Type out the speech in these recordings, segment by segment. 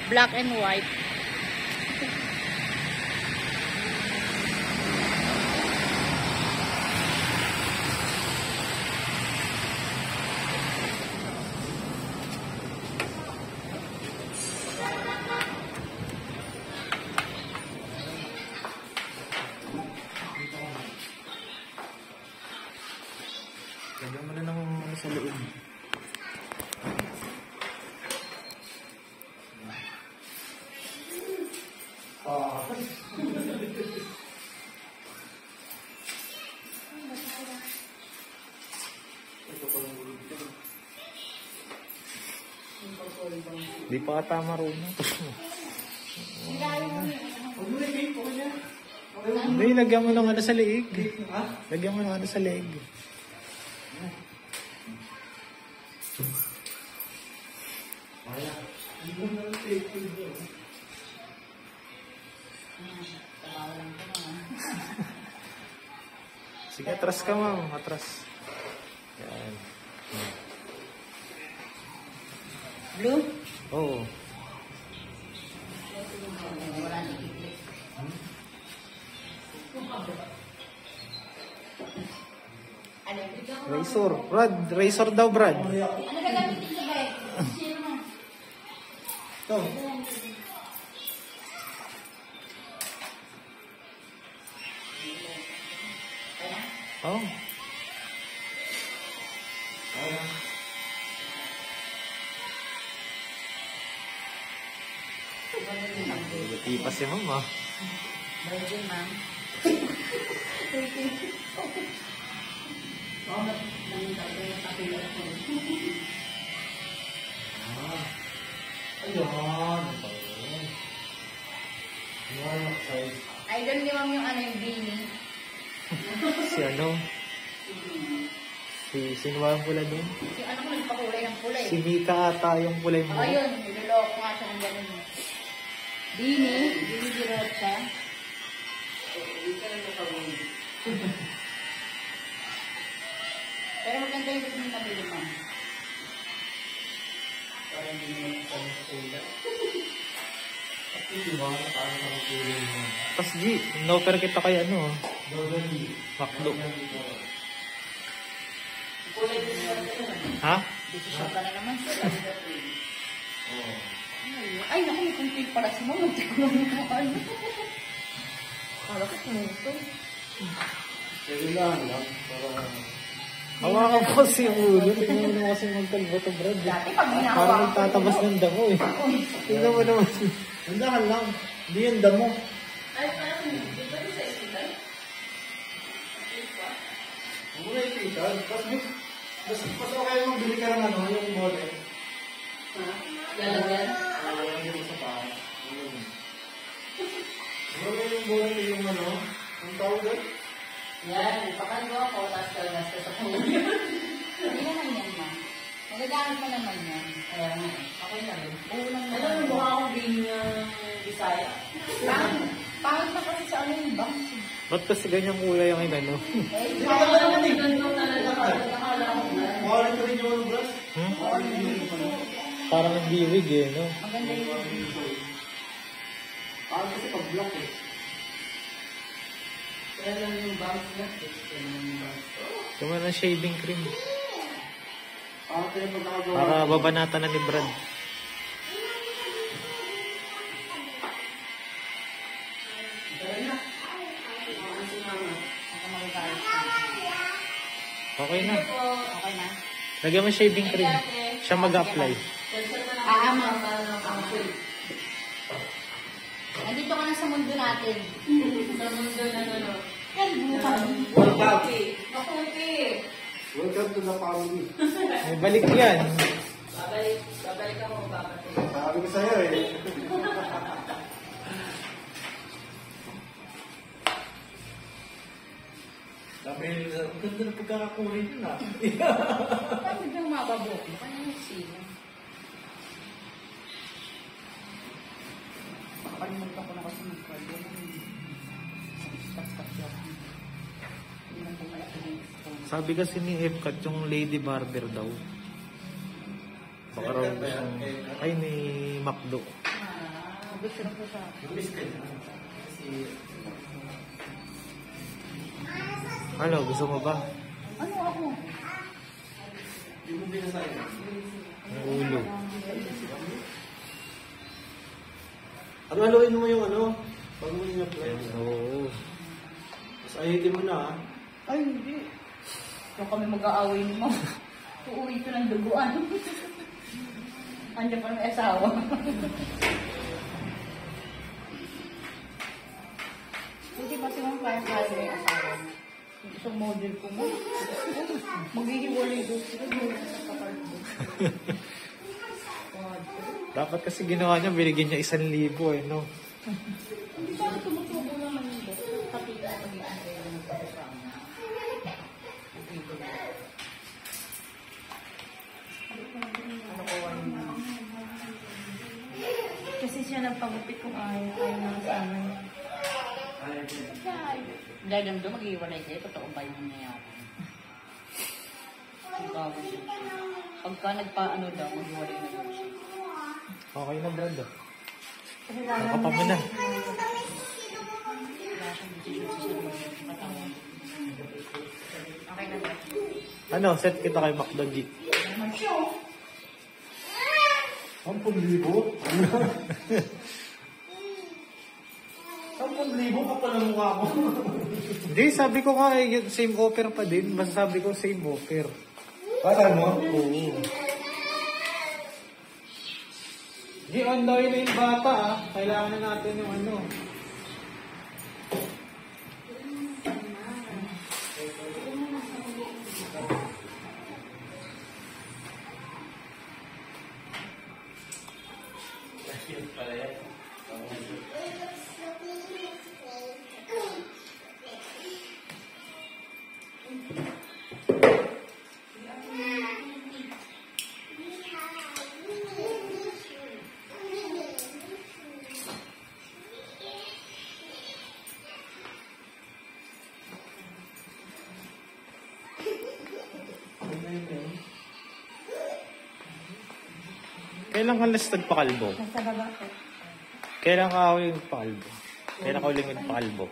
Black and white. Lagyan mo na ng ano sa loob. Di pa ata marunong. Hindi, lagyan mo ng ano sa liig. Lagyan mo ng ano sa liig. Sige, atras ka, ma'am. Atras. Yan. Blue? Oo. Razor. Brad, razor daw, Brad. Ano gagamitin sa bag? Sino na? Ito. Oh. Buti pa si mama. Virgin, ma'am. Idol ni ma'am yung ano yung beanie. Si ano? Sino ba ang pula doon? Yung ano ko nagpakulay ng kulay. Si Mika ata yung kulay mo. Oh, yun. Niloloko nga siya ng ganun. Beanie. Beanie dirot siya. Pero maganda yung beanie na nabili, ma'am. Parang hindi naman sa kulay. Tapos G, no-offer kita kay ano, Makdo. Ha? Decision ka na naman siya. Ay, naku, may complete pala si ma'am. Hindi ko lang naman. Kala ko kumuto. Kailangan lang. Hawakan po si ulo. Tingnan mo naman kasi magkalbo to, Brad. Dati pag ginawa Parang nagtatabas ng damo eh. Tingnan mo naman. Handahan lang. Hindi yung damo. Ay, parang hindi ba sa hospital? Huwag mo na ipitan. Mas okay mong bili ka ng ano, yung model. Lalagyan? Lalagyan mo sa paa. Huwag yung model yung ano, ang tawag doon? Yan, ipakando ako, tapos kalasta sa puno. Hindi naman yan, ma. Magagamit pa naman yan. Kaya nga, ako na rin. Alam mo, mukha akong beanie ng Bisaya. Pangit na kasi sa ano yung banks. Ba't kasi ganyang kulay ang inano? Eh, kaya naman yung ganito talaga. Nakala ko na. Mawala ka rin yung brush? Parang nagbiwig eh, no? Maganda yung Parang kasi pag-block eh. kaya lang yung banks na. Tuma ng shaving cream. Okay, magkagawa. Para babanatan na ni Brad. Okay na. Okay na. Lagyan mo shaving cream. Siya mag-apply. Ma'am. Nandito ka na sa mundo natin. Sa mundo na ano. Welcome. Makuti. Welcome to the family. May balik yan. Babalik ako babalik. Sabi ko sa'yo eh. Sabi, ang ganda na pagkakakulay yun ah. Parang biglang mababok. Kanya yung sino. Nakalimutan ko na kasi mag-call. Stop siya. Hindi lang po malaki na yung phone. Sabi kasi ni Epcat yung lady barber daw. Baka raw gusto. Ay, ni Makdo. gusto na po sa akin. Lumis ka na. Kasi... Ano, gusto mo ba? Ano ako? Hindi mo binasahin. Ang ulo. Haluin mo yung ano, bago mo yung apply. Oo. Tapos ahitin mo na ha. Ay, hindi. Kung kami mag-aaway ni Mom, uuwi ko ng duguan. Andiyan pa ng asawa. Hindi pa si Mom kaya-kaya na yung asawa. Yung isang model ko mo. Maghihiwalay doon. Siguro sa kakardo. Dapat kasi ginawa niya, binigyan niya 1,000 eh, no? Hindi pa tumutubo naman yung boss. Pati na pag-iantay ng pagkasama. Ano ko wala. Kasi siya nagpagupit kung ayaw na kasama niya. Dahil naman doon mag-iwalay kayo, totoo ba yung nangyayari? Pagka nagpaano daw, mag-iwalay na yun siya. Okay na, Brando. Kasi Baka pa mo na. Okay na ba? Ano, set kita kay McDo. 10,000? 10,000 ka pala mukha ko. Hindi, sabi ko nga, same offer pa din. Basta sabi ko, same offer. Para mo? Oo. Hindi, anday na yung bata, ah. Kailangan na natin yung ano. Kailan ka last nagpakalbo? Nasa baba ko. Kailan ka ako yung pakalbo? Kailan ka uling nagpakalbo?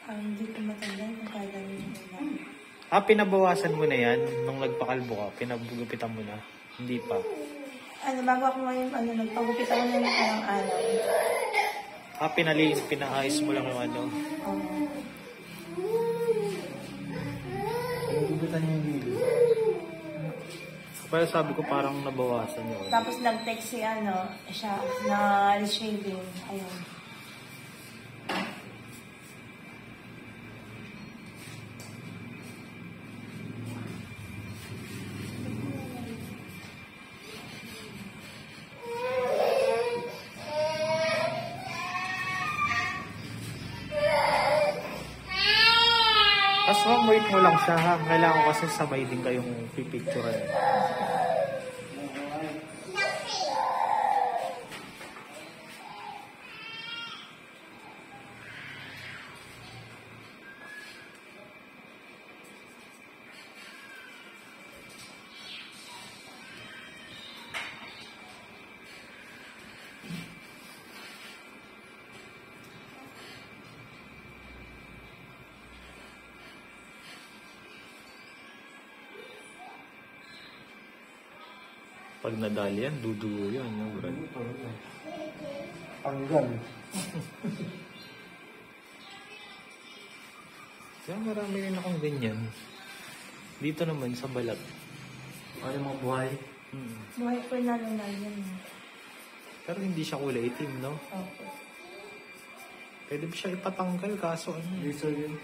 Hindi ko matanda kung kailan yun nila. Ah, pinabawasan mo na yan nung nagpakalbo ka? Pinagupitan mo na? Hindi pa. Ano, bago ako ngayon, nagpagupit ako na ng parang araw. Ah, pinaayos mo lang yung ano? Nagugutan yung video. Kaya sabi ko parang nabawasan yun. Tapos nag-text si siya, na shaving. Ayun. Tapos wait mo lang siya ha. Kailangan ko kasi sabay din kayong pipicturean. Pag nadali yan, dudugo yan. Yung brad. Tanggal. Kaya marami rin akong ganyan. Dito naman sa balat. Ano mga buhay? Buhay ko na yun. Pero hindi siya kulay itim, no? Okay. Pwede ba siya ipatanggal kaso ano? Laser yun.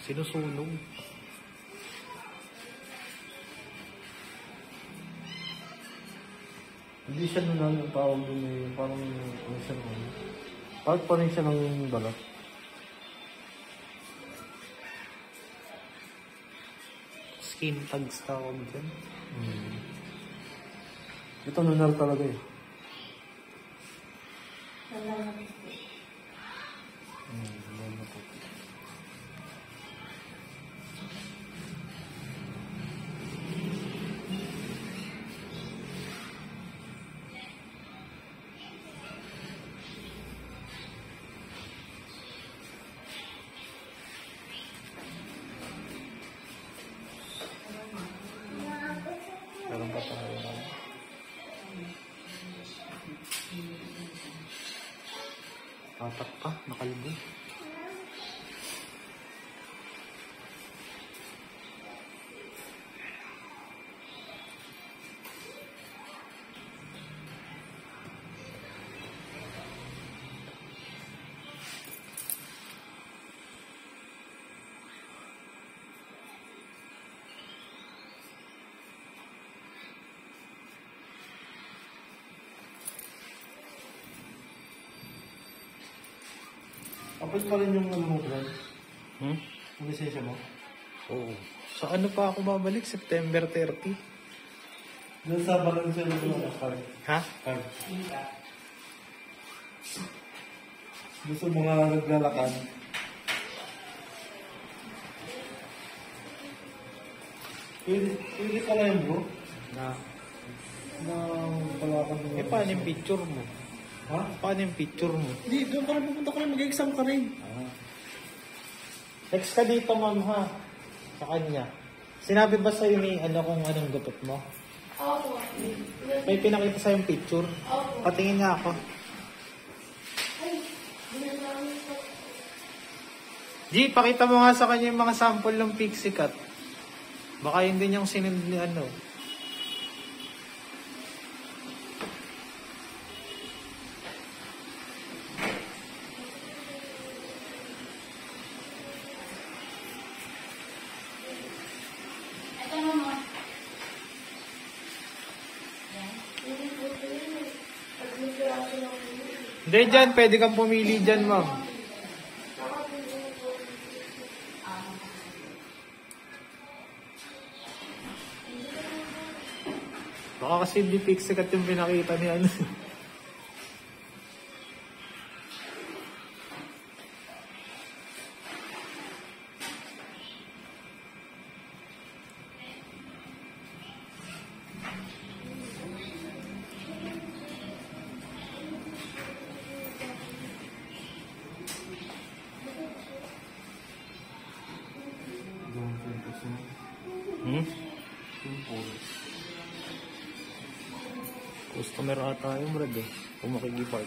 Sinusunog. Hindi siya nun ang tawag dun eh. Parang ano siya nun. Parang pa rin siya ng balat. Skin tags tawag dyan. Ito nunar talaga eh. Nunar na po. Tatak pa, nakalbo. Kapag pa rin yung ano mo, Brad? Hmm? Yung lisensya mo? Oo. Sa ano pa ako babalik? September 30. Doon sa Valenzuela doon ang card. Ha? Card. Doon sa mga naglalakad. Pwede pala yun, bro. Na. Na palakad mo. Eh, paano yung picture mo? Ha? Paano yung picture mo? Hindi, doon ka rin pupunta ka rin. Mag-exam ka rin. Text ka dito, ma'am, ha? Sa kanya. Sinabi ba sa'yo ni ano kung anong gutot mo? Opo. May pinakita sa'yo yung picture? Opo. Patingin nga ako. Ay, ginagawa ko. G, pakita mo nga sa kanya yung mga sample ng pixie cut. Baka yun din yung sinend ni ano. Ito naman. Hindi po ito yun eh. Pag nagkiraso lang po yun. Hindi dyan, pwede kang pumili dyan, ma'am. Nakapili po. Baka kasi hindi pixie cut yung pinakita ni ano. Hmm? Customer ata yung Brad eh. Kung makikipart.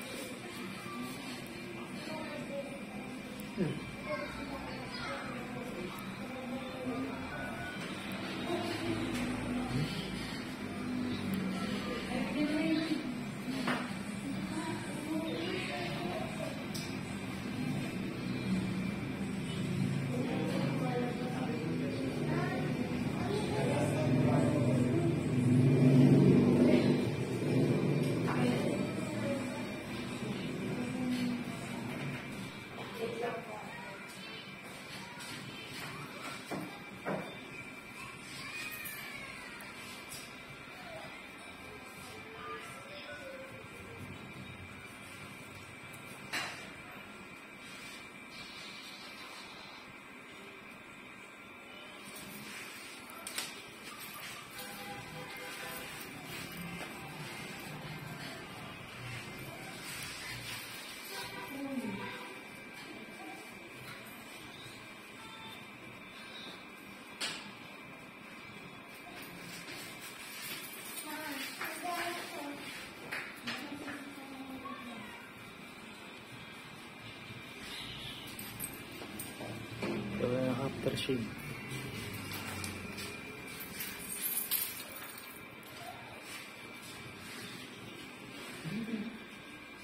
Wala na aftershave.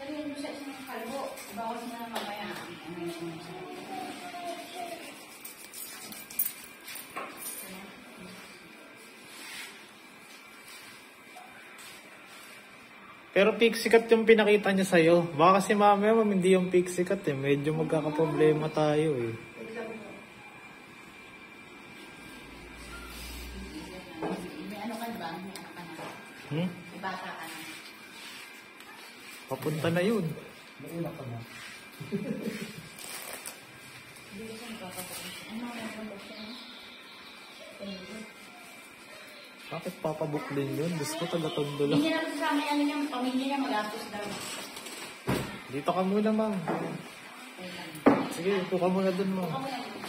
Sabihin mo sa isang kalbo, bawas mo na mamaya. Ano yung Pero pixie cut yung pinakita niya sa'yo. Baka kasi mamaya ma'am, hindi yung pixie cut eh. Medyo magkakaproblema tayo eh. may ano ka ba? May ano ka na? Hmm? May bata ka na? Papunta na yun. Nauna ka na. Hindi ko siya nagpapapakita. Ano ang nagpapakita? Bakit papabook din yun? Diyos ko, taga-tondo lang. Hindi niya naman kasama yan yung pamilya niya magastos daw. Dito ka muna, ma'am. Okay lang. Sige, upo ka muna dun, ma'am. Okay lang.